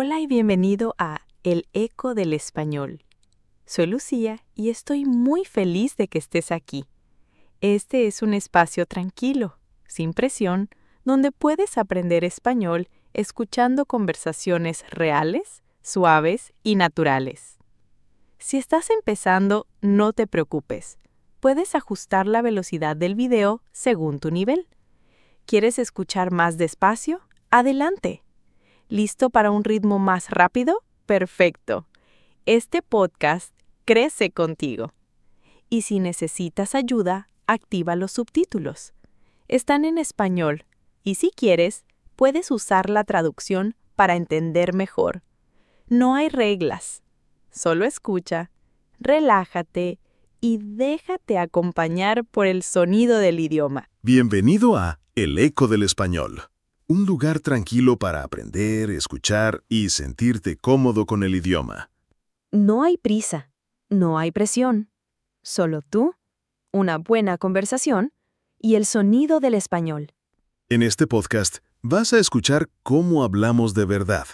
Hola y bienvenido a El Eco del Español. Soy Lucía y estoy muy feliz de que estés aquí. Este es un espacio tranquilo, sin presión, donde puedes aprender español escuchando conversaciones reales, suaves y naturales. Si estás empezando, no te preocupes. Puedes ajustar la velocidad del video según tu nivel. ¿Quieres escuchar más despacio? Adelante. ¿Listo para un ritmo más rápido? Perfecto. Este podcast crece contigo. Y si necesitas ayuda, activa los subtítulos. Están en español y si quieres, puedes usar la traducción para entender mejor. No hay reglas. Solo escucha, relájate y déjate acompañar por el sonido del idioma. Bienvenido a El Eco del Español, un lugar tranquilo para aprender, escuchar y sentirte cómodo con el idioma. No hay prisa, no hay presión. Solo tú, una buena conversación y el sonido del español. En este podcast vas a escuchar cómo hablamos de verdad,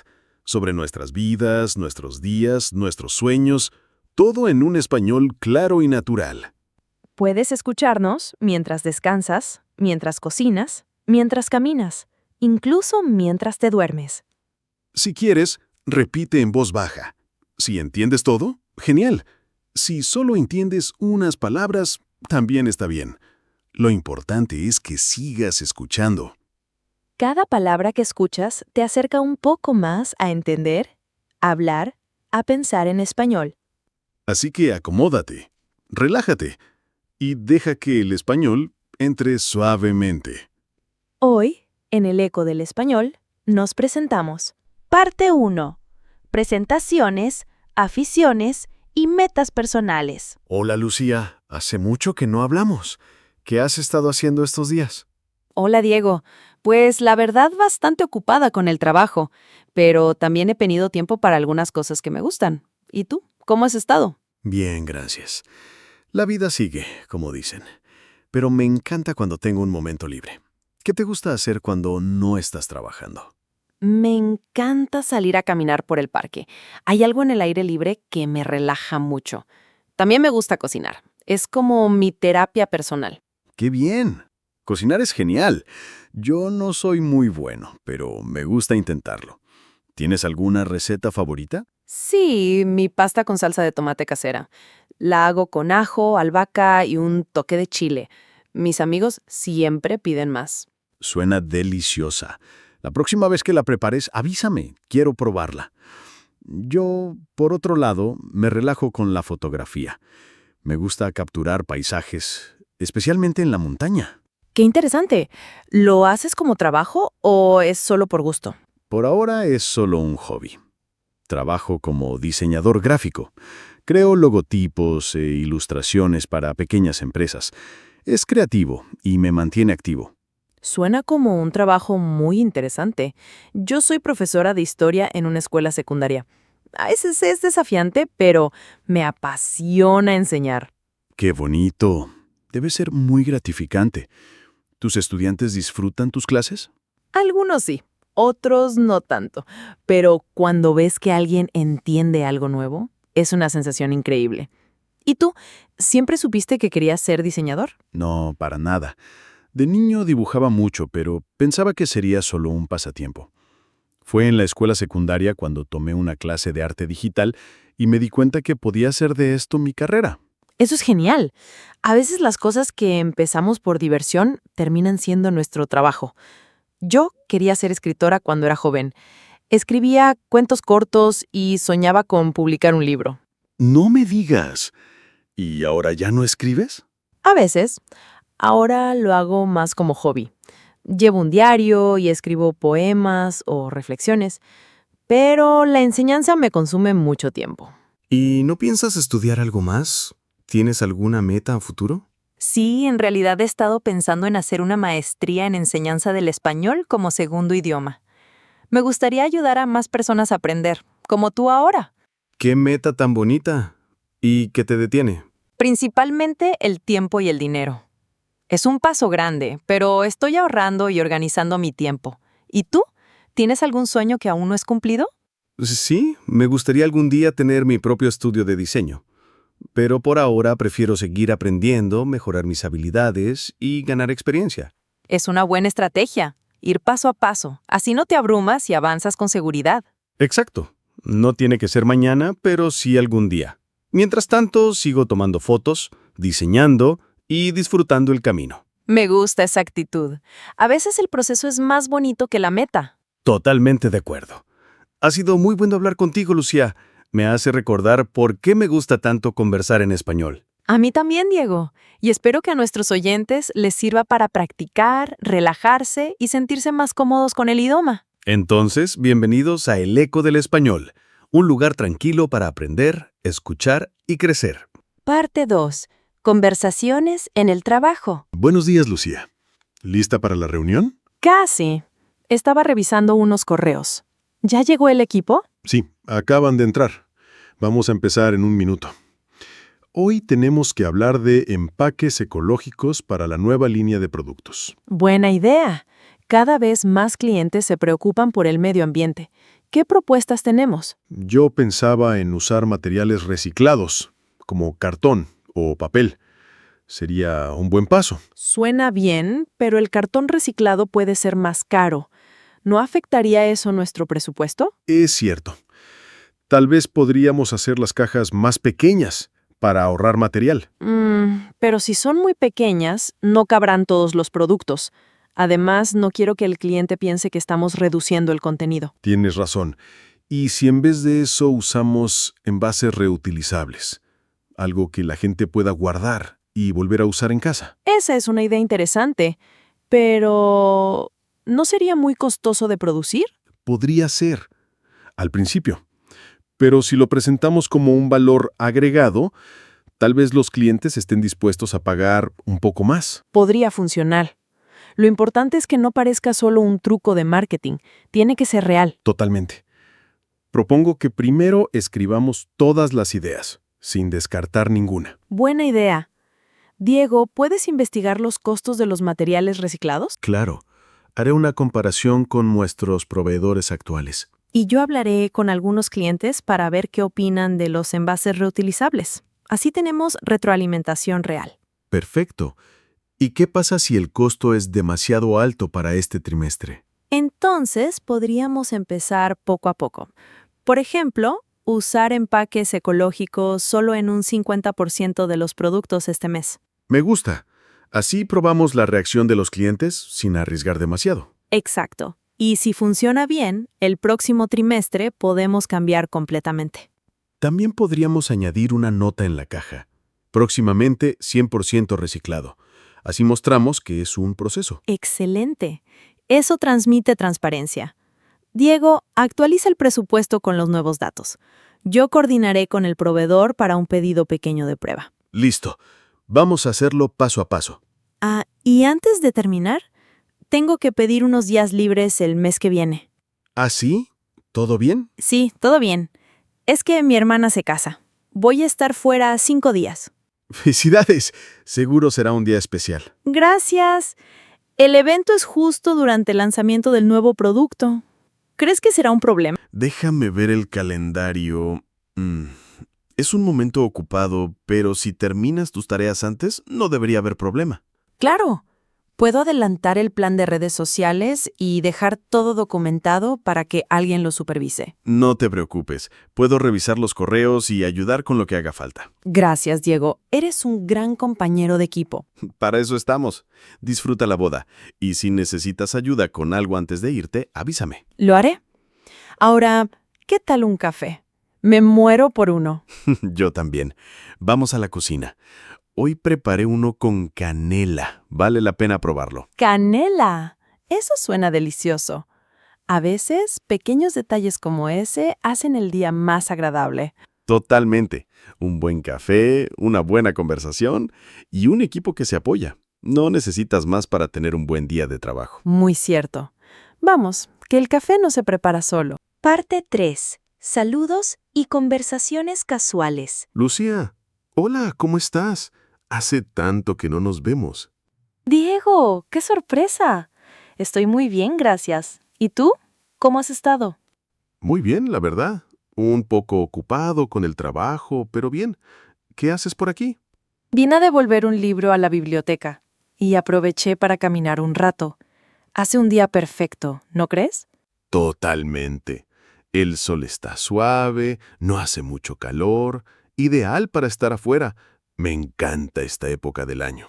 sobre nuestras vidas, nuestros días, nuestros sueños, todo en un español claro y natural. Puedes escucharnos mientras descansas, mientras cocinas, mientras caminas, incluso mientras te duermes. Si quieres, repite en voz baja. Si entiendes todo, genial. Si solo entiendes unas palabras, también está bien. Lo importante es que sigas escuchando. Cada palabra que escuchas te acerca un poco más a entender, a hablar, a pensar en español. Así que acomódate, relájate y deja que el español entre suavemente. Hoy, en el Eco del Español, nos presentamos. Parte 1. Presentaciones, aficiones y metas personales. Hola Lucía, hace mucho que no hablamos. ¿Qué has estado haciendo estos días? Hola Diego, pues la verdad bastante ocupada con el trabajo, pero también he tenido tiempo para algunas cosas que me gustan. ¿Y tú? ¿Cómo has estado? Bien, gracias. La vida sigue, como dicen. Pero me encanta cuando tengo un momento libre. ¿Qué te gusta hacer cuando no estás trabajando? Me encanta salir a caminar por el parque. Hay algo en el aire libre que me relaja mucho. También me gusta cocinar. Es como mi terapia personal. ¡Qué bien! Cocinar es genial. Yo no soy muy bueno, pero me gusta intentarlo. ¿Tienes alguna receta favorita? Sí, mi pasta con salsa de tomate casera. La hago con ajo, albahaca y un toque de chile. Mis amigos siempre piden más. Suena deliciosa. La próxima vez que la prepares, avísame. Quiero probarla. Yo, por otro lado, me relajo con la fotografía. Me gusta capturar paisajes, especialmente en la montaña. ¡Qué interesante! ¿Lo haces como trabajo o es solo por gusto? Por ahora es solo un hobby. Trabajo como diseñador gráfico. Creo logotipos e ilustraciones para pequeñas empresas. Es creativo y me mantiene activo. Suena como un trabajo muy interesante. Yo soy profesora de historia en una escuela secundaria. A veces es desafiante, pero me apasiona enseñar. ¡Qué bonito! Debe ser muy gratificante. ¿Tus estudiantes disfrutan tus clases? Algunos sí, otros no tanto. Pero cuando ves que alguien entiende algo nuevo, es una sensación increíble. ¿Y tú, siempre supiste que querías ser diseñador? No, para nada. De niño dibujaba mucho, pero pensaba que sería solo un pasatiempo. Fue en la escuela secundaria cuando tomé una clase de arte digital y me di cuenta que podía hacer de esto mi carrera. Eso es genial. A veces las cosas que empezamos por diversión terminan siendo nuestro trabajo. Yo quería ser escritora cuando era joven. Escribía cuentos cortos y soñaba con publicar un libro. No me digas. ¿Y ahora ya no escribes? A veces, ahora lo hago más como hobby. Llevo un diario y escribo poemas o reflexiones, pero la enseñanza me consume mucho tiempo. ¿Y no piensas estudiar algo más? ¿Tienes alguna meta a futuro? Sí, en realidad he estado pensando en hacer una maestría en enseñanza del español como segundo idioma. Me gustaría ayudar a más personas a aprender, como tú ahora. ¡Qué meta tan bonita! ¿Y qué te detiene? Principalmente el tiempo y el dinero. Es un paso grande, pero estoy ahorrando y organizando mi tiempo. ¿Y tú? ¿Tienes algún sueño que aún no es cumplido? Sí, me gustaría algún día tener mi propio estudio de diseño. Pero por ahora prefiero seguir aprendiendo, mejorar mis habilidades y ganar experiencia. Es una buena estrategia, ir paso a paso. Así no te abrumas y avanzas con seguridad. Exacto. No tiene que ser mañana, pero sí algún día. Mientras tanto, sigo tomando fotos, diseñando y disfrutando el camino. Me gusta esa actitud. A veces el proceso es más bonito que la meta. Totalmente de acuerdo. Ha sido muy bueno hablar contigo, Lucía. Me hace recordar por qué me gusta tanto conversar en español. A mí también, Diego. Y espero que a nuestros oyentes les sirva para practicar, relajarse y sentirse más cómodos con el idioma. Entonces, bienvenidos a El Eco del Español, un lugar tranquilo para aprender, escuchar y crecer. Parte 2. Conversaciones en el trabajo. Buenos días, Lucía. ¿Lista para la reunión? Casi. Estaba revisando unos correos. ¿Ya llegó el equipo? Sí, acaban de entrar. Vamos a empezar en un minuto. Hoy tenemos que hablar de empaques ecológicos para la nueva línea de productos. Buena idea. Cada vez más clientes se preocupan por el medio ambiente. ¿Qué propuestas tenemos? Yo pensaba en usar materiales reciclados, como cartón o papel. Sería un buen paso. Suena bien, pero el cartón reciclado puede ser más caro. ¿No afectaría eso nuestro presupuesto? Es cierto. Tal vez podríamos hacer las cajas más pequeñas para ahorrar material. Pero si son muy pequeñas, no cabrán todos los productos. Además, no quiero que el cliente piense que estamos reduciendo el contenido. Tienes razón. ¿Y si en vez de eso usamos envases reutilizables? Algo que la gente pueda guardar y volver a usar en casa. Esa es una idea interesante, pero ¿no sería muy costoso de producir? Podría ser, al principio. Pero si lo presentamos como un valor agregado, tal vez los clientes estén dispuestos a pagar un poco más. Podría funcionar. Lo importante es que no parezca solo un truco de marketing. Tiene que ser real. Totalmente. Propongo que primero escribamos todas las ideas, sin descartar ninguna. Buena idea. Diego, ¿puedes investigar los costos de los materiales reciclados? Claro, haré una comparación con nuestros proveedores actuales. Y yo hablaré con algunos clientes para ver qué opinan de los envases reutilizables. Así tenemos retroalimentación real. Perfecto. ¿Y qué pasa si el costo es demasiado alto para este trimestre? Entonces, podríamos empezar poco a poco. Por ejemplo, usar empaques ecológicos solo en un 50% de los productos este mes. Me gusta. Así probamos la reacción de los clientes sin arriesgar demasiado. Exacto. Y si funciona bien, el próximo trimestre podemos cambiar completamente. También podríamos añadir una nota en la caja. Próximamente 100% reciclado. Así mostramos que es un proceso. Excelente. Eso transmite transparencia. Diego, actualiza el presupuesto con los nuevos datos. Yo coordinaré con el proveedor para un pedido pequeño de prueba. Listo. Vamos a hacerlo paso a paso. Y antes de terminar, tengo que pedir unos días libres el mes que viene. ¿Ah, sí? ¿Todo bien? Sí, todo bien. Es que mi hermana se casa. Voy a estar fuera 5 días. ¡Felicidades! Seguro será un día especial. Gracias. El evento es justo durante el lanzamiento del nuevo producto. ¿Crees que será un problema? Déjame ver el calendario. Es un momento ocupado, pero si terminas tus tareas antes, no debería haber problema. Claro. Puedo adelantar el plan de redes sociales y dejar todo documentado para que alguien lo supervise. No te preocupes. Puedo revisar los correos y ayudar con lo que haga falta. Gracias, Diego. Eres un gran compañero de equipo. Para eso estamos. Disfruta la boda. Y si necesitas ayuda con algo antes de irte, avísame. Lo haré. Ahora, ¿qué tal un café? Me muero por uno. Yo también. Vamos a la cocina. Hoy preparé uno con canela. Vale la pena probarlo. ¡Canela! Eso suena delicioso. A veces, pequeños detalles como ese hacen el día más agradable. Totalmente. Un buen café, una buena conversación y un equipo que se apoya. No necesitas más para tener un buen día de trabajo. Muy cierto. Vamos, que el café no se prepara solo. Parte 3. Saludos y conversaciones casuales. Lucía, hola, ¿cómo estás? Hace tanto que no nos vemos. Diego, ¡qué sorpresa! Estoy muy bien, gracias. ¿Y tú? ¿Cómo has estado? Muy bien, la verdad. Un poco ocupado con el trabajo, pero bien. ¿Qué haces por aquí? Vine a devolver un libro a la biblioteca y aproveché para caminar un rato. Hace un día perfecto, ¿no crees? Totalmente. El sol está suave, no hace mucho calor, ideal para estar afuera. Me encanta esta época del año.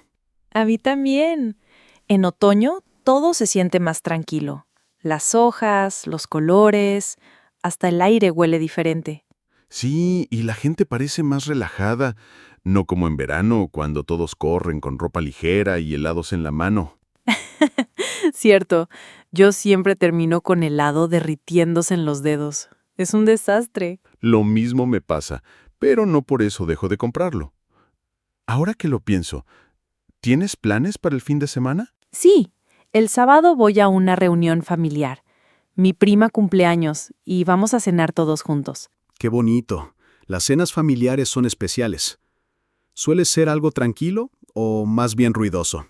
A mí también. En otoño todo se siente más tranquilo. Las hojas, los colores, hasta el aire huele diferente. Sí, y la gente parece más relajada, no como en verano, cuando todos corren con ropa ligera y helados en la mano. Cierto, yo siempre termino con helado derritiéndose en los dedos. Es un desastre. Lo mismo me pasa, pero no por eso dejo de comprarlo. Ahora que lo pienso, ¿tienes planes para el fin de semana? Sí, el sábado voy a una reunión familiar. Mi prima cumpleaños y vamos a cenar todos juntos. Qué bonito. Las cenas familiares son especiales. ¿Suele ser algo tranquilo o más bien ruidoso?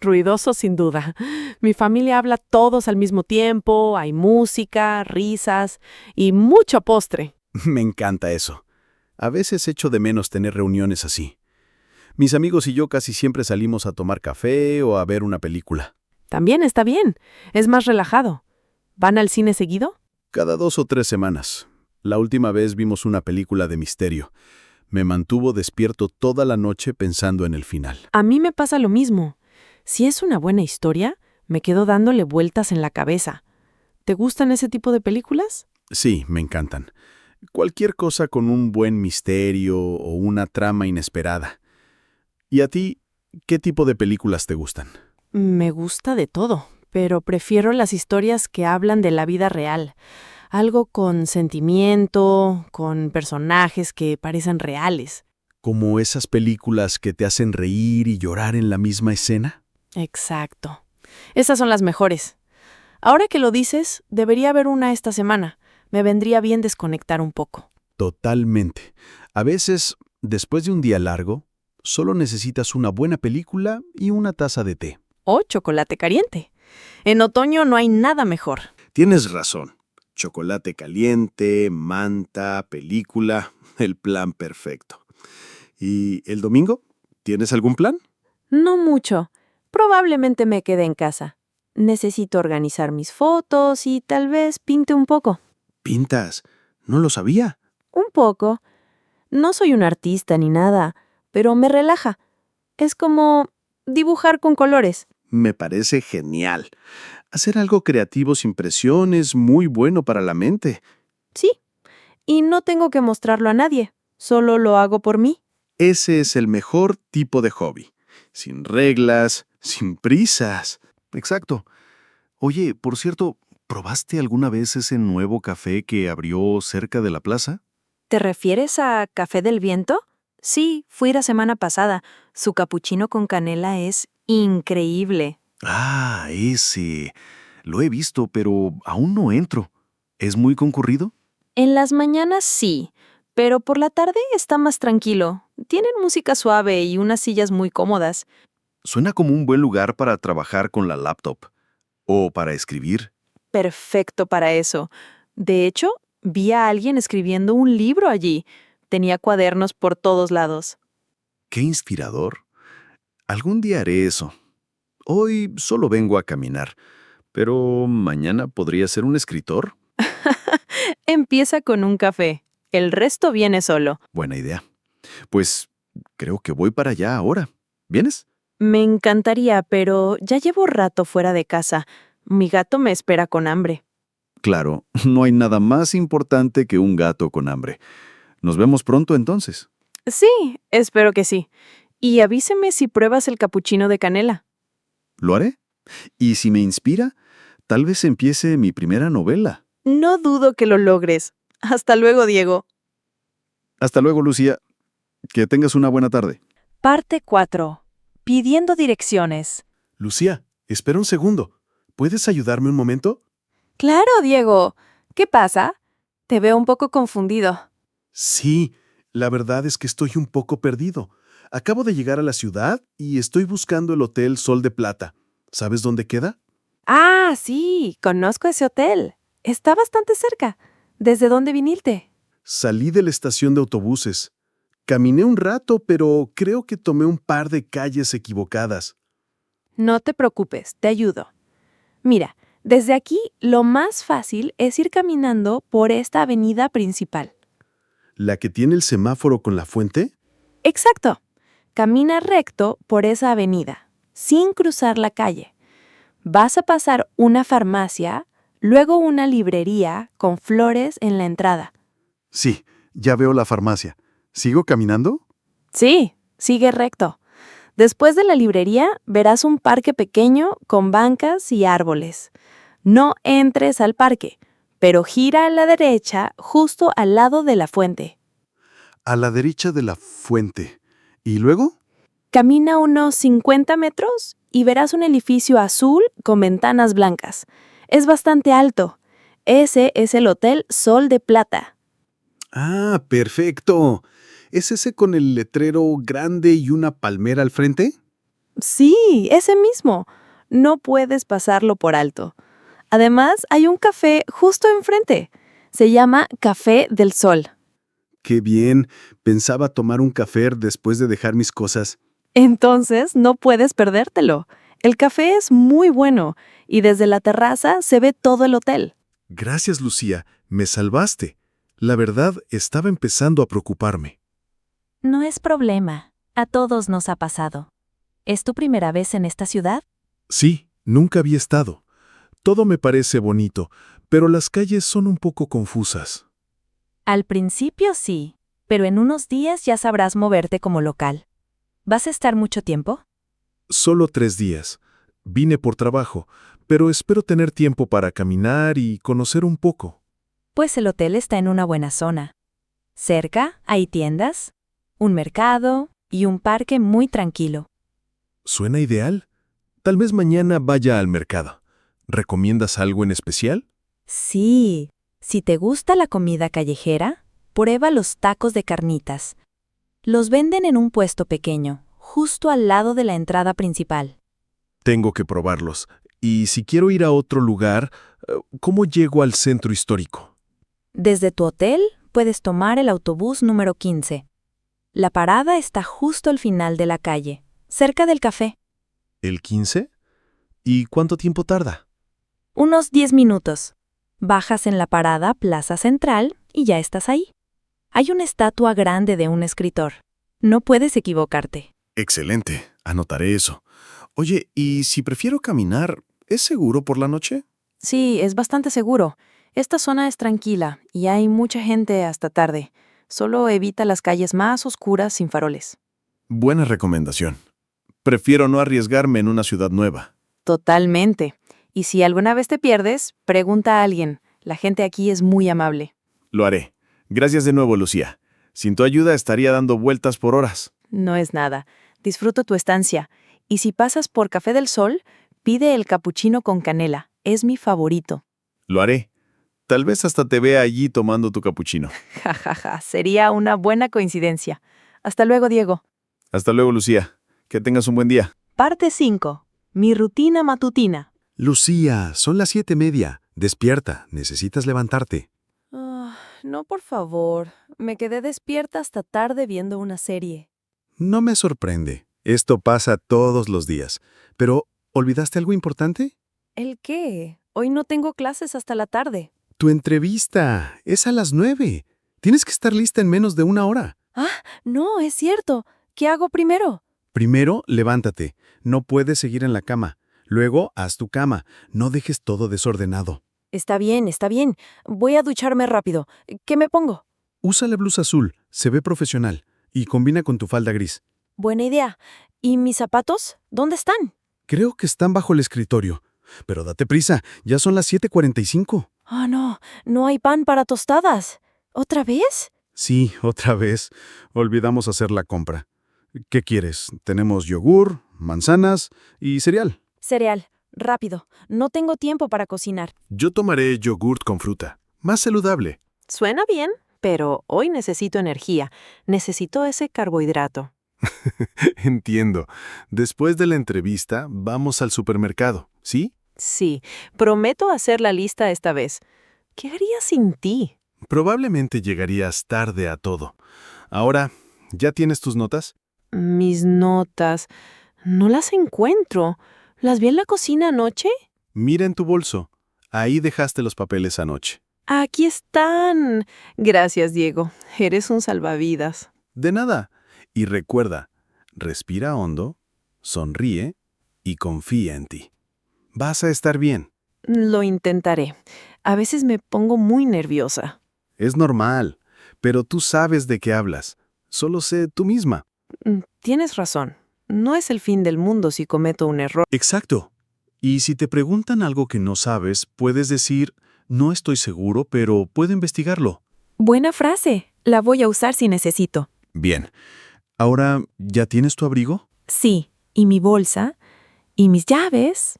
Ruidoso sin duda. Mi familia habla todos al mismo tiempo, hay música, risas y mucho postre. Me encanta eso. A veces echo de menos tener reuniones así. Mis amigos y yo casi siempre salimos a tomar café o a ver una película. También está bien, es más relajado. ¿Van al cine seguido? Cada 2 o 3 semanas. La última vez vimos una película de misterio. Me mantuvo despierto toda la noche pensando en el final. A mí me pasa lo mismo. Si es una buena historia, me quedo dándole vueltas en la cabeza. ¿Te gustan ese tipo de películas? Sí, me encantan. Cualquier cosa con un buen misterio o una trama inesperada. ¿Y a ti, qué tipo de películas te gustan? Me gusta de todo, pero prefiero las historias que hablan de la vida real. Algo con sentimiento, con personajes que parecen reales. ¿Como esas películas que te hacen reír y llorar en la misma escena? Exacto. Esas son las mejores. Ahora que lo dices, debería haber una esta semana. Me vendría bien desconectar un poco. Totalmente. A veces, después de un día largo, solo necesitas una buena película y una taza de té. O chocolate caliente. En otoño no hay nada mejor. Tienes razón. Chocolate caliente, manta, película, el plan perfecto. ¿Y el domingo? ¿Tienes algún plan? No mucho. Probablemente me quede en casa. Necesito organizar mis fotos y tal vez pinte un poco. Pintas. No lo sabía. Un poco. No soy un artista ni nada, pero me relaja. Es como dibujar con colores. Me parece genial. Hacer algo creativo sin presión es muy bueno para la mente. Sí. Y no tengo que mostrarlo a nadie. Solo lo hago por mí. Ese es el mejor tipo de hobby. Sin reglas, sin prisas. Exacto. Oye, por cierto, ¿probaste alguna vez ese nuevo café que abrió cerca de la plaza? ¿Te refieres a Café del Viento? Sí, fui la semana pasada. Su capuchino con canela es increíble. Ah, ese. Lo he visto, pero aún no entro. ¿Es muy concurrido? En las mañanas sí, pero por la tarde está más tranquilo. Tienen música suave y unas sillas muy cómodas. Suena como un buen lugar para trabajar con la laptop. O para escribir. Perfecto para eso. De hecho, vi a alguien escribiendo un libro allí. Tenía cuadernos por todos lados. ¡Qué inspirador! Algún día haré eso. Hoy solo vengo a caminar, pero mañana podría ser un escritor. Empieza con un café. El resto viene solo. Buena idea. Pues creo que voy para allá ahora. ¿Vienes? Me encantaría, pero ya llevo rato fuera de casa. Mi gato me espera con hambre. Claro, no hay nada más importante que un gato con hambre. Nos vemos pronto entonces. Sí, espero que sí. Y avíseme si pruebas el capuchino de canela. ¿Lo haré? Y si me inspira, tal vez empiece mi primera novela. No dudo que lo logres. Hasta luego, Diego. Hasta luego, Lucía. Que tengas una buena tarde. Parte 4. Pidiendo direcciones. Lucía, espera un segundo. ¿Puedes ayudarme un momento? Claro, Diego. ¿Qué pasa? Te veo un poco confundido. Sí, la verdad es que estoy un poco perdido. Acabo de llegar a la ciudad y estoy buscando el Hotel Sol de Plata. ¿Sabes dónde queda? Ah, sí, conozco ese hotel. Está bastante cerca. ¿Desde dónde viniste? Salí de la estación de autobuses. Caminé un rato, pero creo que tomé un par de calles equivocadas. No te preocupes, te ayudo. Mira, desde aquí lo más fácil es ir caminando por esta avenida principal. ¿La que tiene el semáforo con la fuente? Exacto. Camina recto por esa avenida, sin cruzar la calle. Vas a pasar una farmacia, luego una librería con flores en la entrada. Sí, ya veo la farmacia. ¿Sigo caminando? Sí, sigue recto. Después de la librería verás un parque pequeño con bancas y árboles. No entres al parque, pero gira a la derecha justo al lado de la fuente. A la derecha de la fuente. ¿Y luego? Camina unos 50 metros y verás un edificio azul con ventanas blancas. Es bastante alto. Ese es el Hotel Sol de Plata. Ah, perfecto. ¿Es ese con el letrero grande y una palmera al frente? Sí, ese mismo. No puedes pasarlo por alto. Además, hay un café justo enfrente. Se llama Café del Sol. Qué bien. Pensaba tomar un café después de dejar mis cosas. Entonces, no puedes perdértelo. El café es muy bueno y desde la terraza se ve todo el hotel. Gracias, Lucía. Me salvaste. La verdad, estaba empezando a preocuparme. No es problema. A todos nos ha pasado. ¿Es tu primera vez en esta ciudad? Sí, nunca había estado. Todo me parece bonito, pero las calles son un poco confusas. Al principio sí, pero en unos días ya sabrás moverte como local. ¿Vas a estar mucho tiempo? Solo 3 días. Vine por trabajo, pero espero tener tiempo para caminar y conocer un poco. Pues el hotel está en una buena zona. Cerca hay tiendas, un mercado y un parque muy tranquilo. ¿Suena ideal? Tal vez mañana vaya al mercado. ¿Recomiendas algo en especial? Sí, si te gusta la comida callejera, prueba los tacos de carnitas. Los venden en un puesto pequeño, justo al lado de la entrada principal. Tengo que probarlos. Y si quiero ir a otro lugar, ¿cómo llego al centro histórico? Desde tu hotel puedes tomar el autobús número 15. La parada está justo al final de la calle, cerca del café. ¿El 15? ¿Y cuánto tiempo tarda? Unos 10 minutos. Bajas en la parada Plaza Central y ya estás ahí. Hay una estatua grande de un escritor. No puedes equivocarte. Excelente, anotaré eso. Oye, ¿y si prefiero caminar, es seguro por la noche? Sí, es bastante seguro. Esta zona es tranquila y hay mucha gente hasta tarde. Solo evita las calles más oscuras sin faroles. Buena recomendación. Prefiero no arriesgarme en una ciudad nueva. Totalmente. Y si alguna vez te pierdes, pregunta a alguien. La gente aquí es muy amable. Lo haré. Gracias de nuevo, Lucía. Sin tu ayuda estaría dando vueltas por horas. No es nada. Disfruta tu estancia. Y si pasas por Café del Sol, pide el capuchino con canela. Es mi favorito. Lo haré. Tal vez hasta te vea allí tomando tu capuchino. Ja, ja, ja. Sería una buena coincidencia. Hasta luego, Diego. Hasta luego, Lucía. Que tengas un buen día. Parte 5. Mi rutina matutina. Lucía, son las 7:30. Despierta, necesitas levantarte. No, por favor. Me quedé despierta hasta tarde viendo una serie. No me sorprende. Esto pasa todos los días. Pero, ¿olvidaste algo importante? ¿El qué? Hoy no tengo clases hasta la tarde. Tu entrevista. Es a las 9. Tienes que estar lista en menos de 1 hora. No, es cierto. ¿Qué hago primero? Primero, levántate. No puedes seguir en la cama. Luego, haz tu cama. No dejes todo desordenado. Está bien, está bien. Voy a ducharme rápido. ¿Qué me pongo? Usa la blusa azul. Se ve profesional. Y combina con tu falda gris. Buena idea. ¿Y mis zapatos? ¿Dónde están? Creo que están bajo el escritorio. Pero date prisa. Ya son las 7:45. No. No hay pan para tostadas. ¿Otra vez? Sí, otra vez. Olvidamos hacer la compra. ¿Qué quieres? Tenemos yogur, manzanas y cereal. Cereal. Rápido. No tengo tiempo para cocinar. Yo tomaré yogurt con fruta. Más saludable. Suena bien, pero hoy necesito energía. Necesito ese carbohidrato. Entiendo. Después de la entrevista, vamos al supermercado, ¿sí? Sí, prometo hacer la lista esta vez. ¿Qué haría sin ti? Probablemente llegarías tarde a todo. Ahora, ¿ya tienes tus notas? Mis notas. No las encuentro. ¿Las vi en la cocina anoche? Mira en tu bolso. Ahí dejaste los papeles anoche. Aquí están. Gracias, Diego. Eres un salvavidas. De nada. Y recuerda, respira hondo, sonríe y confía en ti. Vas a estar bien. Lo intentaré. A veces me pongo muy nerviosa. Es normal, pero tú sabes de qué hablas. Solo sé tú misma. Tienes razón. No es el fin del mundo si cometo un error. Exacto. Y si te preguntan algo que no sabes, puedes decir, no estoy seguro, pero puedo investigarlo. Buena frase. La voy a usar si necesito. Bien. Ahora, ¿ya tienes tu abrigo? Sí, y mi bolsa, y mis llaves.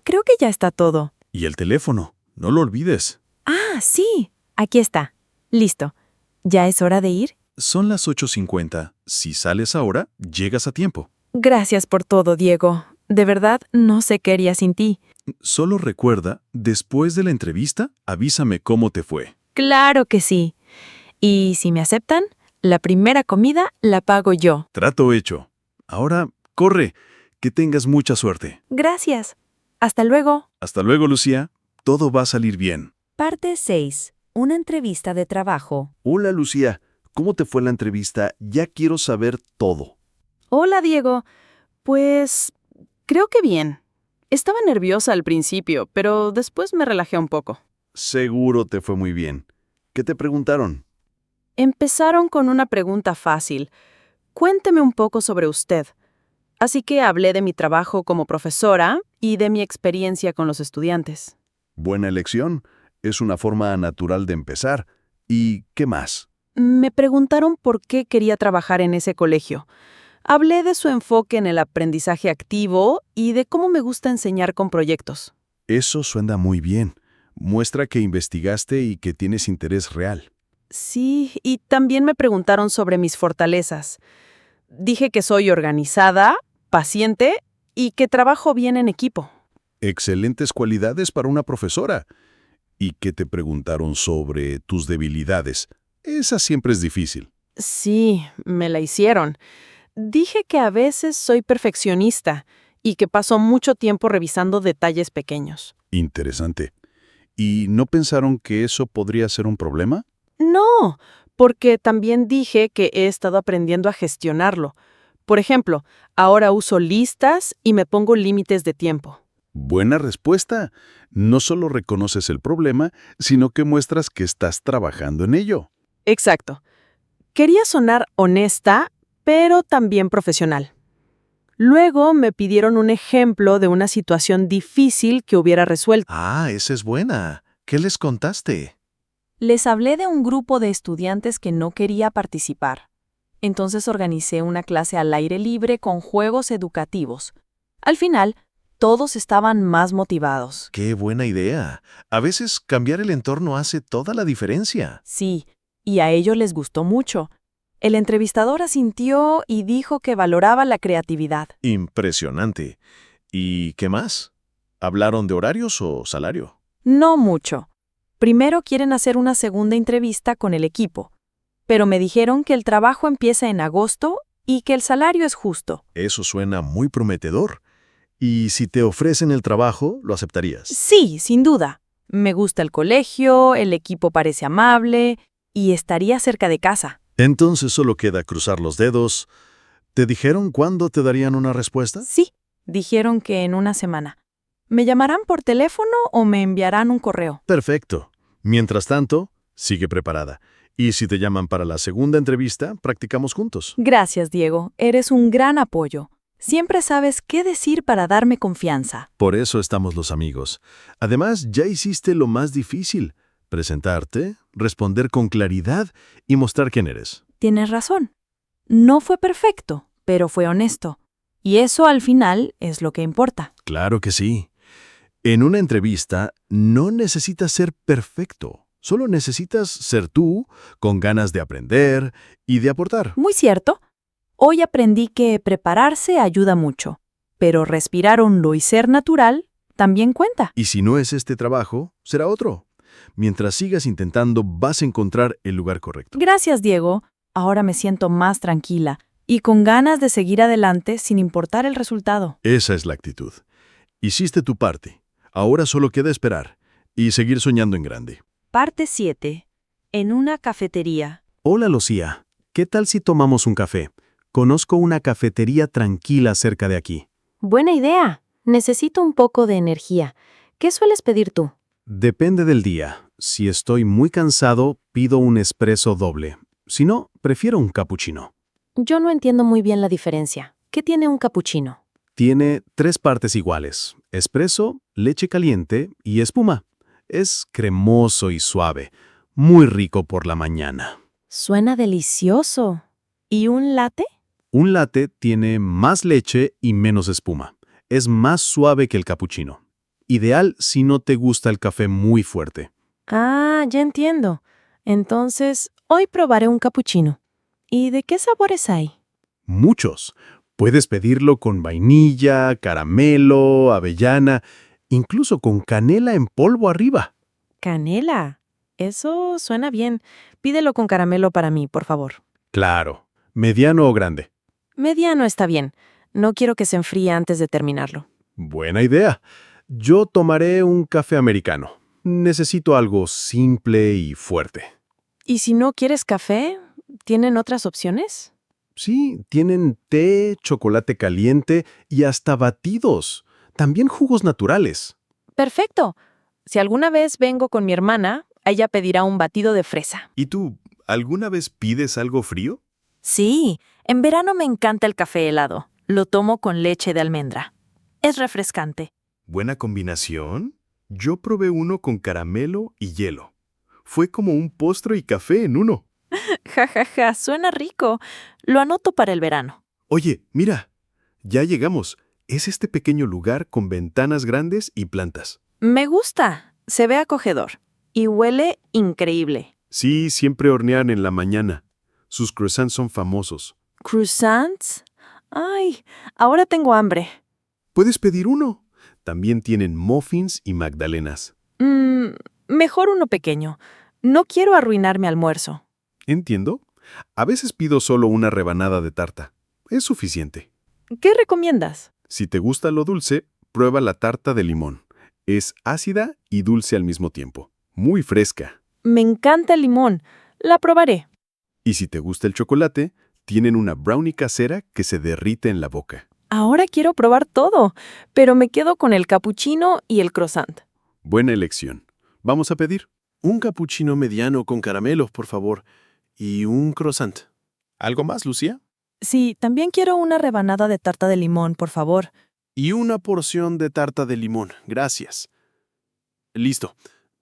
Creo que ya está todo. Y el teléfono. No lo olvides. Ah, sí. Aquí está. Listo. ¿Ya es hora de ir? Son las 8:50. Si sales ahora, llegas a tiempo. Gracias por todo, Diego. De verdad, no sé qué haría sin ti. Solo recuerda, después de la entrevista, avísame cómo te fue. Claro que sí. Y si me aceptan, la primera comida la pago yo. Trato hecho. Ahora, corre. Que tengas mucha suerte. Gracias. Hasta luego. Hasta luego, Lucía. Todo va a salir bien. Parte 6. Una entrevista de trabajo. Hola, Lucía. ¿Cómo te fue la entrevista? Ya quiero saber todo. Hola, Diego. Pues creo que bien. Estaba nerviosa al principio, pero después me relajé un poco. Seguro te fue muy bien. ¿Qué te preguntaron? Empezaron con una pregunta fácil. Cuénteme un poco sobre usted. Así que hablé de mi trabajo como profesora y de mi experiencia con los estudiantes. Buena elección. Es una forma natural de empezar. ¿Y qué más? Me preguntaron por qué quería trabajar en ese colegio. Hablé de su enfoque en el aprendizaje activo y de cómo me gusta enseñar con proyectos. Eso suena muy bien. Muestra que investigaste y que tienes interés real. Sí, y también me preguntaron sobre mis fortalezas. Dije que soy organizada, paciente y que trabajo bien en equipo. Excelentes cualidades para una profesora. ¿Y qué te preguntaron sobre tus debilidades? Esa siempre es difícil. Sí, me la hicieron. Dije que a veces soy perfeccionista y que paso mucho tiempo revisando detalles pequeños. Interesante. ¿Y no pensaron que eso podría ser un problema? No, porque también dije que he estado aprendiendo a gestionarlo. Por ejemplo, ahora uso listas y me pongo límites de tiempo. Buena respuesta. No solo reconoces el problema, sino que muestras que estás trabajando en ello. Exacto. Quería sonar honesta, pero también profesional. Luego me pidieron un ejemplo de una situación difícil que hubiera resuelto. Ah, esa es buena. ¿Qué les contaste? Les hablé de un grupo de estudiantes que no quería participar. Entonces organicé una clase al aire libre con juegos educativos. Al final, todos estaban más motivados. ¡Qué buena idea! A veces cambiar el entorno hace toda la diferencia. Sí, y a ellos les gustó mucho. El entrevistador asintió y dijo que valoraba la creatividad. Impresionante. ¿Y qué más? ¿Hablaron de horarios o salario? No mucho. Primero quieren hacer una segunda entrevista con el equipo, pero me dijeron que el trabajo empieza en agosto y que el salario es justo. Eso suena muy prometedor. ¿Y si te ofrecen el trabajo, lo aceptarías? Sí, sin duda. Me gusta el colegio, el equipo parece amable y estaría cerca de casa. Entonces solo queda cruzar los dedos. ¿Te dijeron cuándo te darían una respuesta? Sí, dijeron que en una semana. ¿Me llamarán por teléfono o me enviarán un correo? Perfecto. Mientras tanto, sigue preparada. Y si te llaman para la segunda entrevista, practicamos juntos. Gracias, Diego. Eres un gran apoyo. Siempre sabes qué decir para darme confianza. Por eso estamos los amigos. Además, ya hiciste lo más difícil. Presentarte, responder con claridad y mostrar quién eres. Tienes razón. No fue perfecto, pero fue honesto. Y eso al final es lo que importa. Claro que sí. En una entrevista no necesitas ser perfecto. Solo necesitas ser tú, con ganas de aprender y de aportar. Muy cierto. Hoy aprendí que prepararse ayuda mucho, pero respirar hondo y ser natural también cuenta. Y si no es este trabajo, será otro. Mientras sigas intentando, vas a encontrar el lugar correcto. Gracias, Diego. Ahora me siento más tranquila y con ganas de seguir adelante sin importar el resultado. Esa es la actitud. Hiciste tu parte. Ahora solo queda esperar y seguir soñando en grande. Parte 7. En una cafetería. Hola, Lucía. ¿Qué tal si tomamos un café? Conozco una cafetería tranquila cerca de aquí. Buena idea. Necesito un poco de energía. ¿Qué sueles pedir tú? Depende del día. Si estoy muy cansado, pido un espresso doble. Si no, prefiero un cappuccino. Yo no entiendo muy bien la diferencia. ¿Qué tiene un capuchino? Tiene 3 partes iguales: espresso, leche caliente y espuma. Es cremoso y suave, muy rico por la mañana. Suena delicioso. ¿Y un latte? Un latte tiene más leche y menos espuma. Es más suave que el cappuccino. Ideal si no te gusta el café muy fuerte. Ah, ya entiendo. Entonces, hoy probaré un capuchino. ¿Y de qué sabores hay? Muchos. Puedes pedirlo con vainilla, caramelo, avellana, incluso con canela en polvo arriba. Canela. Eso suena bien. Pídelo con caramelo para mí, por favor. Claro. ¿Mediano o grande? Mediano está bien. No quiero que se enfríe antes de terminarlo. Buena idea. Yo tomaré un café americano. Necesito algo simple y fuerte. ¿Y si no quieres café, tienen otras opciones? Sí, tienen té, chocolate caliente y hasta batidos. También jugos naturales. Perfecto. Si alguna vez vengo con mi hermana, ella pedirá un batido de fresa. ¿Y tú, alguna vez pides algo frío? Sí, en verano me encanta el café helado. Lo tomo con leche de almendra. Es refrescante. ¿Buena combinación? Yo probé uno con caramelo y hielo. Fue como un postre y café en uno. Ja, ja, ja, suena rico. Lo anoto para el verano. Oye, mira, ya llegamos. Es este pequeño lugar con ventanas grandes y plantas. Me gusta. Se ve acogedor. Y huele increíble. Sí, siempre hornean en la mañana. Sus croissants son famosos. ¿Croissants? Ay, ahora tengo hambre. Puedes pedir uno. También tienen muffins y magdalenas. Mejor uno pequeño. No quiero arruinar mi almuerzo. Entiendo. A veces pido solo una rebanada de tarta. Es suficiente. ¿Qué recomiendas? Si te gusta lo dulce, prueba la tarta de limón. Es ácida y dulce al mismo tiempo. Muy fresca. Me encanta el limón. La probaré. Y si te gusta el chocolate, tienen una brownie casera que se derrite en la boca. Ahora quiero probar todo, pero me quedo con el cappuccino y el croissant. Buena elección. Vamos a pedir. Un cappuccino mediano con caramelos, por favor. Y un croissant. ¿Algo más, Lucía? Sí, también quiero una rebanada de tarta de limón, por favor. Y una porción de tarta de limón, gracias. Listo.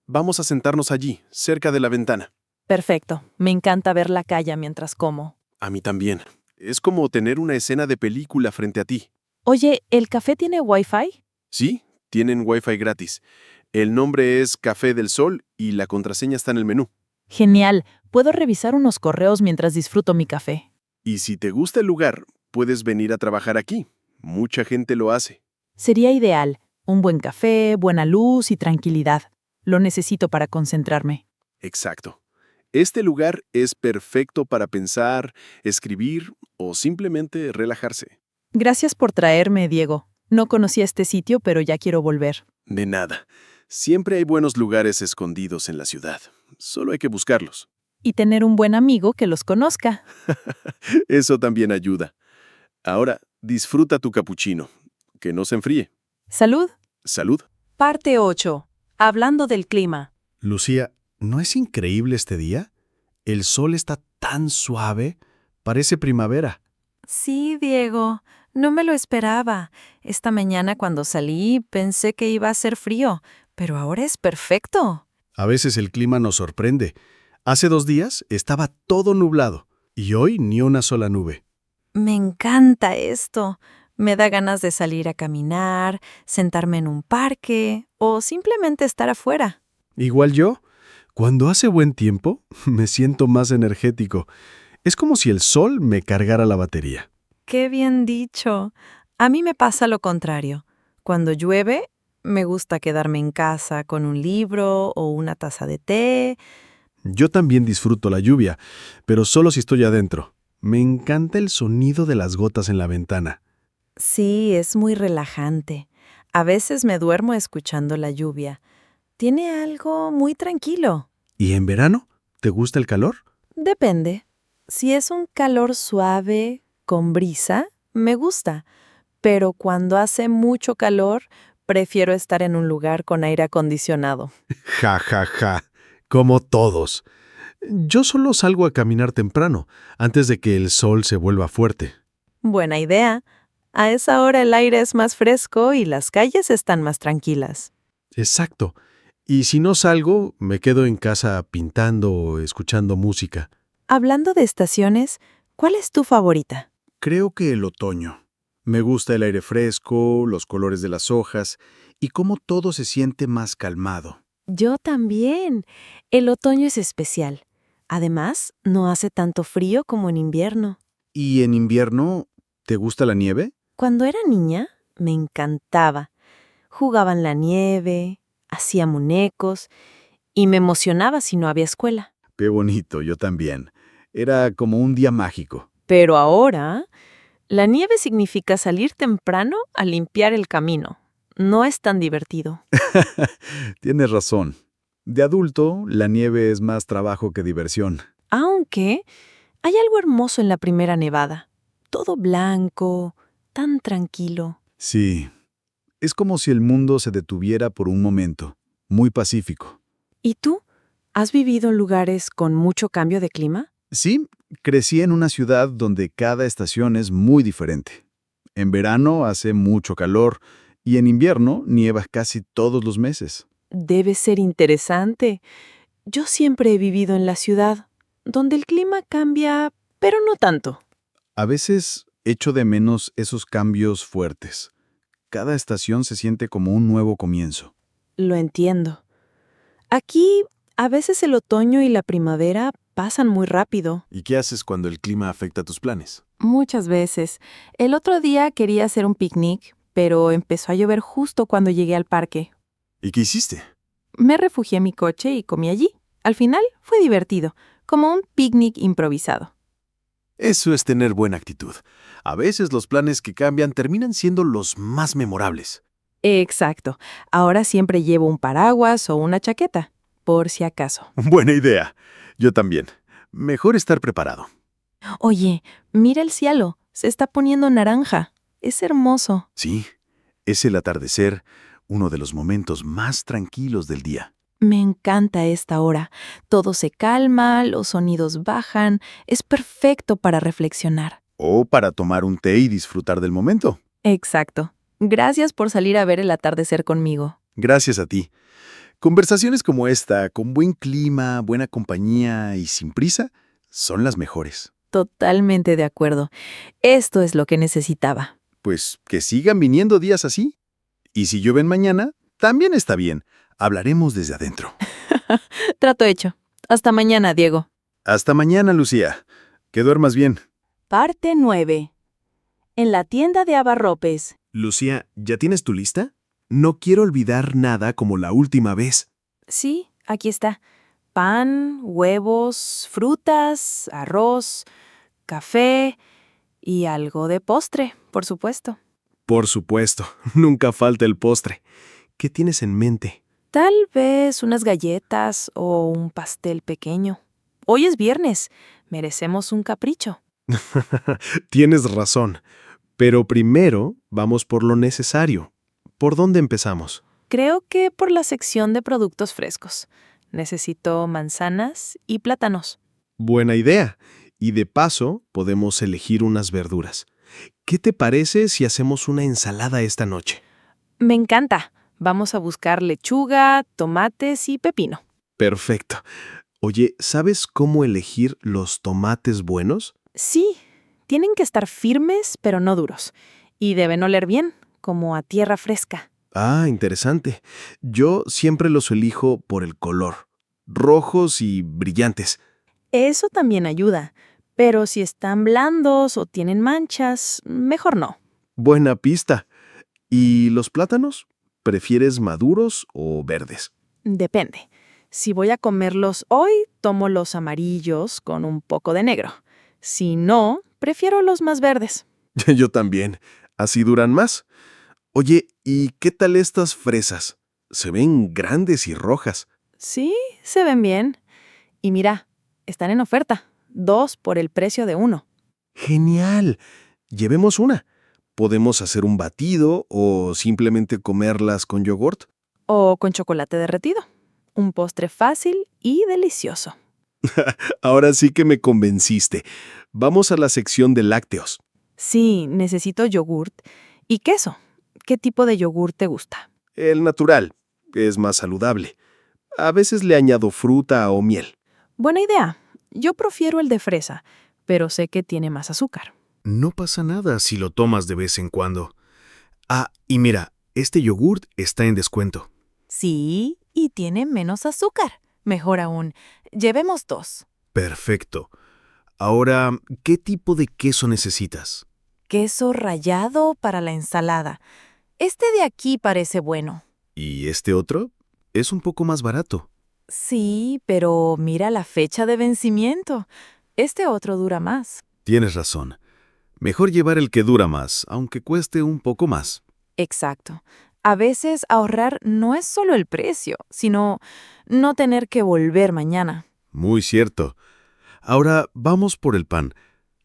Vamos a sentarnos allí, cerca de la ventana. Perfecto. Me encanta ver la calle mientras como. A mí también. Es como tener una escena de película frente a ti. Oye, ¿el café tiene Wi-Fi? Sí, tienen Wi-Fi gratis. El nombre es Café del Sol y la contraseña está en el menú. Genial. Puedo revisar unos correos mientras disfruto mi café. Y si te gusta el lugar, puedes venir a trabajar aquí. Mucha gente lo hace. Sería ideal. Un buen café, buena luz y tranquilidad. Lo necesito para concentrarme. Exacto. Este lugar es perfecto para pensar, escribir o simplemente relajarse. Gracias por traerme, Diego. No conocía este sitio, pero ya quiero volver. De nada. Siempre hay buenos lugares escondidos en la ciudad. Solo hay que buscarlos. Y tener un buen amigo que los conozca. Eso también ayuda. Ahora, disfruta tu capuchino. Que no se enfríe. Salud. Salud. Parte 8. Hablando del clima. Lucía, ¿no es increíble este día? El sol está tan suave. Parece primavera. Sí, Diego. No me lo esperaba. Esta mañana cuando salí pensé que iba a hacer frío, pero ahora es perfecto. A veces el clima nos sorprende. Hace 2 días estaba todo nublado y hoy ni una sola nube. Me encanta esto. Me da ganas de salir a caminar, sentarme en un parque o simplemente estar afuera. Igual yo. Cuando hace buen tiempo, me siento más energético. Es como si el sol me cargara la batería. Qué bien dicho. A mí me pasa lo contrario. Cuando llueve, Me gusta quedarme en casa con un libro o una taza de té. Yo también disfruto la lluvia, pero solo si estoy adentro. Me encanta el sonido de las gotas en la ventana. Sí, es muy relajante. A veces me duermo escuchando la lluvia. Tiene algo muy tranquilo. ¿Y en verano? ¿Te gusta el calor? Depende. Si es un calor suave, con brisa, me gusta. Pero cuando hace mucho calor, prefiero estar en un lugar con aire acondicionado. Ja, ja, ja. Como todos. Yo solo salgo a caminar temprano, antes de que el sol se vuelva fuerte. Buena idea. A esa hora el aire es más fresco y las calles están más tranquilas. Exacto. Y si no salgo, me quedo en casa pintando o escuchando música. Hablando de estaciones, ¿cuál es tu favorita? Creo que el otoño. Me gusta el aire fresco, los colores de las hojas y cómo todo se siente más calmado. Yo también. El otoño es especial. Además, no hace tanto frío como en invierno. ¿Y en invierno, te gusta la nieve? Cuando era niña, me encantaba. Jugaba en la nieve, hacía muñecos y me emocionaba si no había escuela. Qué bonito, yo también. Era como un día mágico. Pero ahora, la nieve significa salir temprano a limpiar el camino. No es tan divertido. Tienes razón. De adulto, la nieve es más trabajo que diversión. Aunque hay algo hermoso en la primera nevada. Todo blanco, tan tranquilo. Sí, es como si el mundo se detuviera por un momento. Muy pacífico. ¿Y tú? ¿Has vivido en lugares con mucho cambio de clima? Sí, crecí en una ciudad donde cada estación es muy diferente. En verano hace mucho calor y en invierno nieva casi todos los meses. Debe ser interesante. Yo siempre he vivido en la ciudad, donde el clima cambia, pero no tanto. A veces echo de menos esos cambios fuertes. Cada estación se siente como un nuevo comienzo. Lo entiendo. Aquí, a veces el otoño y la primavera pasan muy rápido. ¿Y qué haces cuando el clima afecta tus planes? Muchas veces. El otro día quería hacer un picnic, pero empezó a llover justo cuando llegué al parque. ¿Y qué hiciste? Me refugié en mi coche y comí allí. Al final fue divertido, como un picnic improvisado. Eso es tener buena actitud. A veces los planes que cambian terminan siendo los más memorables. Exacto. Ahora siempre llevo un paraguas o una chaqueta, por si acaso. Buena idea. Yo también. Mejor estar preparado. Oye, mira el cielo. Se está poniendo naranja. Es hermoso. Sí, es el atardecer, uno de los momentos más tranquilos del día. Me encanta esta hora. Todo se calma, los sonidos bajan. Es perfecto para reflexionar. O para tomar un té y disfrutar del momento. Exacto. Gracias por salir a ver el atardecer conmigo. Gracias a ti. Conversaciones como esta, con buen clima, buena compañía y sin prisa, son las mejores. Totalmente de acuerdo. Esto es lo que necesitaba. Pues que sigan viniendo días así. Y si llueven mañana, también está bien. Hablaremos desde adentro. Trato hecho. Hasta mañana, Diego. Hasta mañana, Lucía. Que duermas bien. Parte 9. En la tienda de abarropes. Lucía, ¿ya tienes tu lista? No quiero olvidar nada como la última vez. Sí, aquí está. Pan, huevos, frutas, arroz, café y algo de postre, por supuesto. Por supuesto, nunca falta el postre. ¿Qué tienes en mente? Tal vez unas galletas o un pastel pequeño. Hoy es viernes. Merecemos un capricho. Tienes razón. Pero primero vamos por lo necesario. ¿Por dónde empezamos? Creo que por la sección de productos frescos. Necesito manzanas y plátanos. Buena idea. Y de paso, podemos elegir unas verduras. ¿Qué te parece si hacemos una ensalada esta noche? Me encanta. Vamos a buscar lechuga, tomates y pepino. Perfecto. Oye, ¿sabes cómo elegir los tomates buenos? Sí, tienen que estar firmes pero no duros. Y deben oler bien, como a tierra fresca. Ah, interesante. Yo siempre los elijo por el color. Rojos y brillantes. Eso también ayuda. Pero si están blandos o tienen manchas, mejor no. Buena pista. ¿Y los plátanos? ¿Prefieres maduros o verdes? Depende. Si voy a comerlos hoy, tomo los amarillos con un poco de negro. Si no, prefiero los más verdes. Yo también. Así duran más. Oye, ¿y qué tal estas fresas? Se ven grandes y rojas. Sí, se ven bien. Y mira, están en oferta. 2 por el precio de 1. ¡Genial! Llevemos una. Podemos hacer un batido o simplemente comerlas con yogurt. O con chocolate derretido. Un postre fácil y delicioso. Ahora sí que me convenciste. Vamos a la sección de lácteos. Sí, necesito yogurt y queso. ¿Qué tipo de yogur te gusta? El natural. Es más saludable. A veces le añado fruta o miel. Buena idea. Yo prefiero el de fresa, pero sé que tiene más azúcar. No pasa nada si lo tomas de vez en cuando. Ah, y mira, este yogurt está en descuento. Sí, y tiene menos azúcar. Mejor aún, llevemos 2. Perfecto. Ahora, ¿qué tipo de queso necesitas? Queso rallado para la ensalada. Este de aquí parece bueno. ¿Y este otro? Es un poco más barato. Sí, pero mira la fecha de vencimiento. Este otro dura más. Tienes razón. Mejor llevar el que dura más, aunque cueste un poco más. Exacto. A veces ahorrar no es solo el precio, sino no tener que volver mañana. Muy cierto. Ahora vamos por el pan.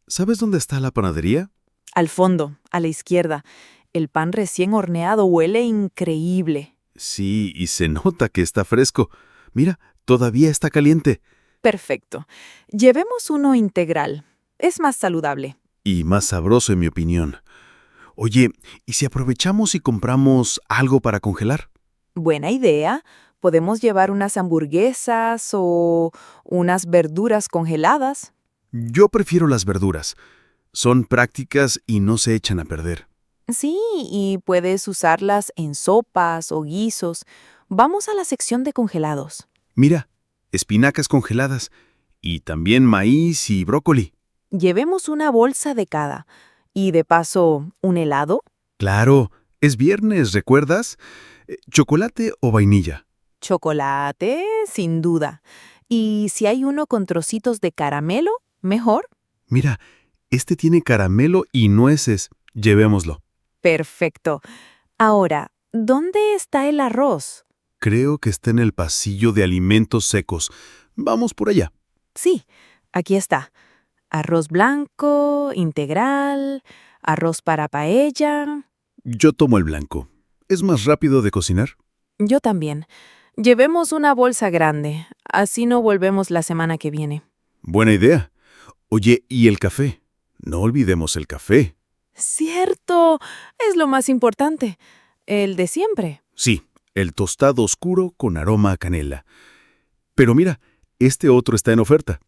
¿Sabes dónde está la panadería? Al fondo, a la izquierda, el pan recién horneado huele increíble. Sí, y se nota que está fresco. Mira, todavía está caliente. Perfecto. Llevemos uno integral. Es más saludable. Y más sabroso, en mi opinión. Oye, ¿y si aprovechamos y compramos algo para congelar? Buena idea. Podemos llevar unas hamburguesas o unas verduras congeladas. Yo prefiero las verduras. Son prácticas y no se echan a perder. Sí, y puedes usarlas en sopas o guisos. Vamos a la sección de congelados. Mira, espinacas congeladas y también maíz y brócoli. Llevemos una bolsa de cada. Y de paso, ¿un helado? Claro, es viernes, ¿recuerdas? ¿Chocolate o vainilla? Chocolate, sin duda. Y si hay uno con trocitos de caramelo, mejor. Mira, este tiene caramelo y nueces. Llevémoslo. Perfecto. Ahora, ¿dónde está el arroz? Creo que está en el pasillo de alimentos secos. Vamos por allá. Sí, aquí está. Arroz blanco, integral, arroz para paella. Yo tomo el blanco. ¿Es más rápido de cocinar? Yo también. Llevemos una bolsa grande, así no volvemos la semana que viene. Buena idea. Oye, ¿y el café? No olvidemos el café. Cierto, es lo más importante. El de siempre. Sí, el tostado oscuro con aroma a canela. Pero mira, este otro está en oferta.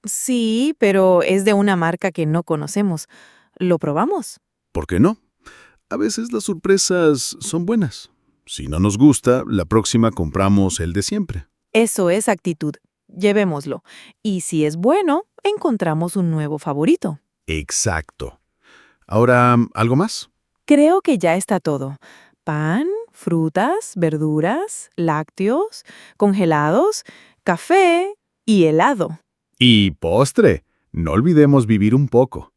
Sí, pero es de una marca que no conocemos. ¿Lo probamos? ¿Por qué no? A veces las sorpresas son buenas. Si no nos gusta, la próxima compramos el de siempre. Eso es actitud. Llevémoslo. Y si es bueno, encontramos un nuevo favorito. Exacto. Ahora, ¿algo más? Creo que ya está todo. Pan, frutas, verduras, lácteos, congelados, café y helado. Y postre. No olvidemos vivir un poco.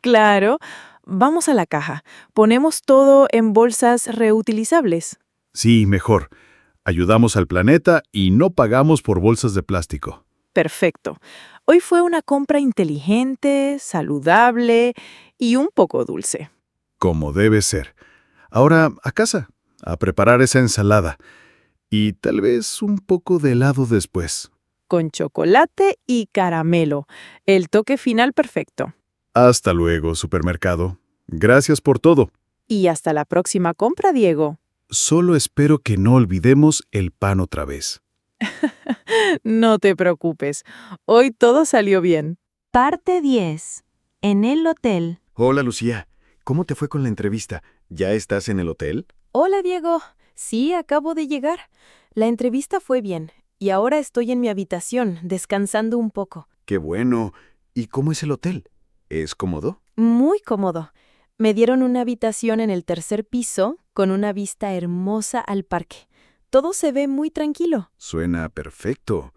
Claro. Vamos a la caja. Ponemos todo en bolsas reutilizables. Sí, mejor. Ayudamos al planeta y no pagamos por bolsas de plástico. Perfecto. Hoy fue una compra inteligente, saludable y un poco dulce. Como debe ser. Ahora, a casa, a preparar esa ensalada. Y tal vez un poco de helado después. Con chocolate y caramelo. El toque final perfecto. Hasta luego, supermercado. Gracias por todo. Y hasta la próxima compra, Diego. Solo espero que no olvidemos el pan otra vez. No te preocupes. Hoy todo salió bien. Parte 10. En el hotel. Hola, Lucía. ¿Cómo te fue con la entrevista? ¿Ya estás en el hotel? Hola, Diego. Sí, acabo de llegar. La entrevista fue bien y ahora estoy en mi habitación, descansando un poco. Qué bueno. ¿Y cómo es el hotel? ¿Es cómodo? Muy cómodo. Me dieron una habitación en el 3er piso con una vista hermosa al parque. Todo se ve muy tranquilo. Suena perfecto.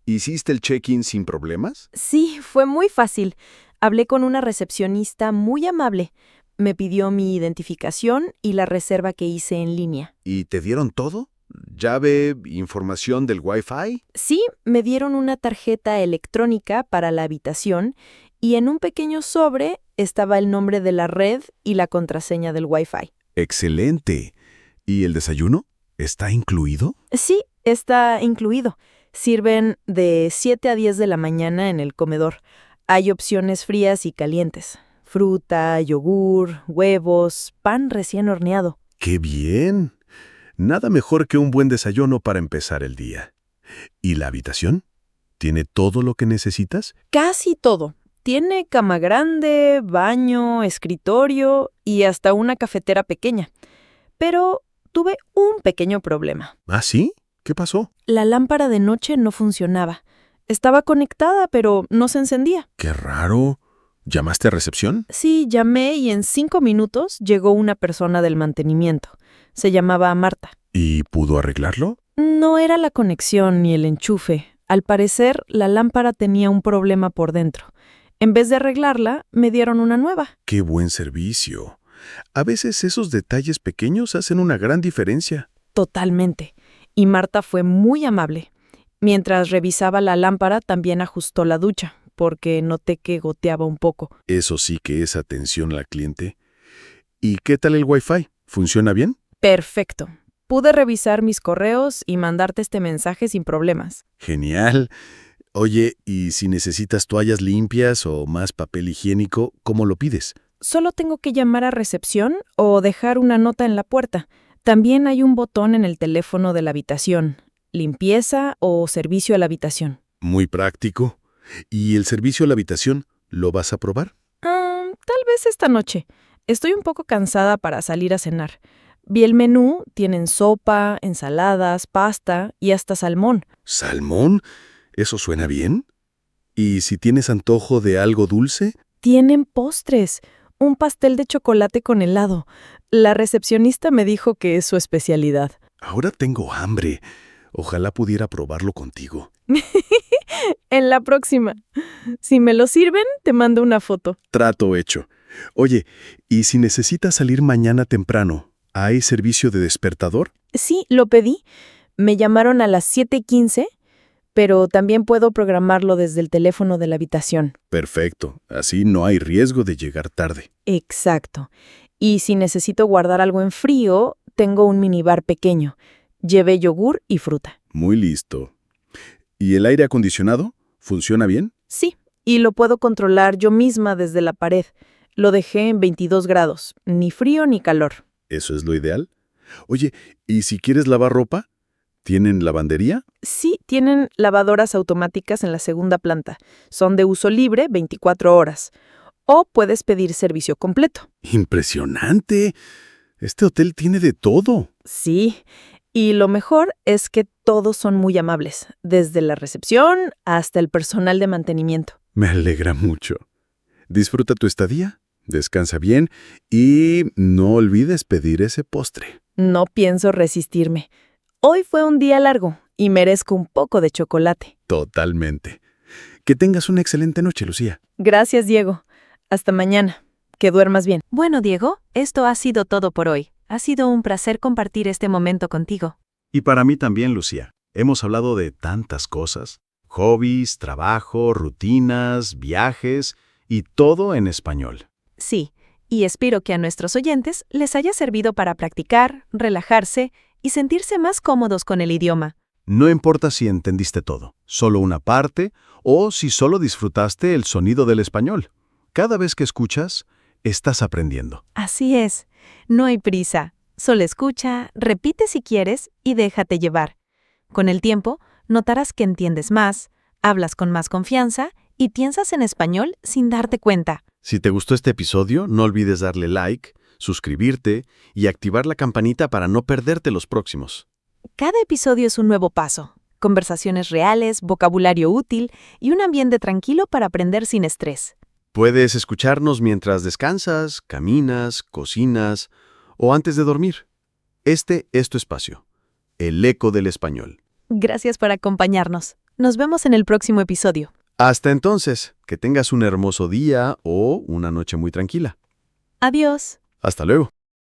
¿Hiciste el check-in sin problemas? Sí, fue muy fácil. Hablé con una recepcionista muy amable. Me pidió mi identificación y la reserva que hice en línea. ¿Y te dieron todo? ¿Llave, información del Wi-Fi? Sí, me dieron una tarjeta electrónica para la habitación y en un pequeño sobre estaba el nombre de la red y la contraseña del Wi-Fi. Excelente. ¿Y el desayuno? ¿Está incluido? Sí, está incluido. Sirven de 7 a 10 de la mañana en el comedor. Hay opciones frías y calientes. Fruta, yogur, huevos, pan recién horneado. ¡Qué bien! Nada mejor que un buen desayuno para empezar el día. ¿Y la habitación? ¿Tiene todo lo que necesitas? Casi todo. Tiene cama grande, baño, escritorio y hasta una cafetera pequeña. Pero tuve un pequeño problema. ¿Ah, sí? ¿Qué pasó? La lámpara de noche no funcionaba. Estaba conectada, pero no se encendía. ¡Qué raro! ¿Llamaste a recepción? Sí, llamé y en 5 minutos llegó una persona del mantenimiento. Se llamaba Marta. ¿Y pudo arreglarlo? No era la conexión ni el enchufe. Al parecer, la lámpara tenía un problema por dentro. En vez de arreglarla, me dieron una nueva. ¡Qué buen servicio! A veces esos detalles pequeños hacen una gran diferencia. Totalmente. Y Marta fue muy amable. Mientras revisaba la lámpara, también ajustó la ducha, porque noté que goteaba un poco. Eso sí que es atención al cliente. ¿Y qué tal el Wi-Fi? ¿Funciona bien? Perfecto. Pude revisar mis correos y mandarte este mensaje sin problemas. Genial. Oye, ¿y si necesitas toallas limpias o más papel higiénico, cómo lo pides? Solo tengo que llamar a recepción o dejar una nota en la puerta. También hay un botón en el teléfono de la habitación. Limpieza o servicio a la habitación. Muy práctico. ¿Y el servicio a la habitación lo vas a probar? Tal vez esta noche. Estoy un poco cansada para salir a cenar. Vi el menú, tienen sopa, ensaladas, pasta y hasta salmón. ¿Salmón? ¿Eso suena bien? ¿Y si tienes antojo de algo dulce? Tienen postres, un pastel de chocolate con helado. La recepcionista me dijo que es su especialidad. Ahora tengo hambre. Ojalá pudiera probarlo contigo. En la próxima. Si me lo sirven, te mando una foto. Trato hecho. Oye, ¿y si necesitas salir mañana temprano? ¿Hay servicio de despertador? Sí, lo pedí. Me llamaron a las 7:15, pero también puedo programarlo desde el teléfono de la habitación. Perfecto. Así no hay riesgo de llegar tarde. Exacto. Y si necesito guardar algo en frío, tengo un minibar pequeño. Llevé yogur y fruta. Muy listo. ¿Y el aire acondicionado? ¿Funciona bien? Sí, y lo puedo controlar yo misma desde la pared. Lo dejé en 22 grados, ni frío ni calor. ¿Eso es lo ideal? Oye, ¿y si quieres lavar ropa? ¿Tienen lavandería? Sí, tienen lavadoras automáticas en la segunda planta. Son de uso libre 24 horas. O puedes pedir servicio completo. ¡Impresionante! Este hotel tiene de todo. Sí, y lo mejor es que todos son muy amables, desde la recepción hasta el personal de mantenimiento. Me alegra mucho. Disfruta tu estadía, descansa bien y no olvides pedir ese postre. No pienso resistirme. Hoy fue un día largo y merezco un poco de chocolate. Totalmente. Que tengas una excelente noche, Lucía. Gracias, Diego. Hasta mañana. Que duermas bien. Bueno, Diego, esto ha sido todo por hoy. Ha sido un placer compartir este momento contigo. Y para mí también, Lucía. Hemos hablado de tantas cosas. Hobbies, trabajo, rutinas, viajes y todo en español. Sí, y espero que a nuestros oyentes les haya servido para practicar, relajarse y sentirse más cómodos con el idioma. No importa si entendiste todo, solo una parte, o si solo disfrutaste el sonido del español. Cada vez que escuchas, estás aprendiendo. Así es. No hay prisa. Solo escucha, repite si quieres y déjate llevar. Con el tiempo, notarás que entiendes más, hablas con más confianza y piensas en español sin darte cuenta. Si te gustó este episodio, no olvides darle like, suscribirte y activar la campanita para no perderte los próximos. Cada episodio es un nuevo paso. Conversaciones reales, vocabulario útil y un ambiente tranquilo para aprender sin estrés. Puedes escucharnos mientras descansas, caminas, cocinas o antes de dormir. Este es tu espacio, el eco del español. Gracias por acompañarnos. Nos vemos en el próximo episodio. Hasta entonces, que tengas un hermoso día o una noche muy tranquila. Adiós. Hasta luego.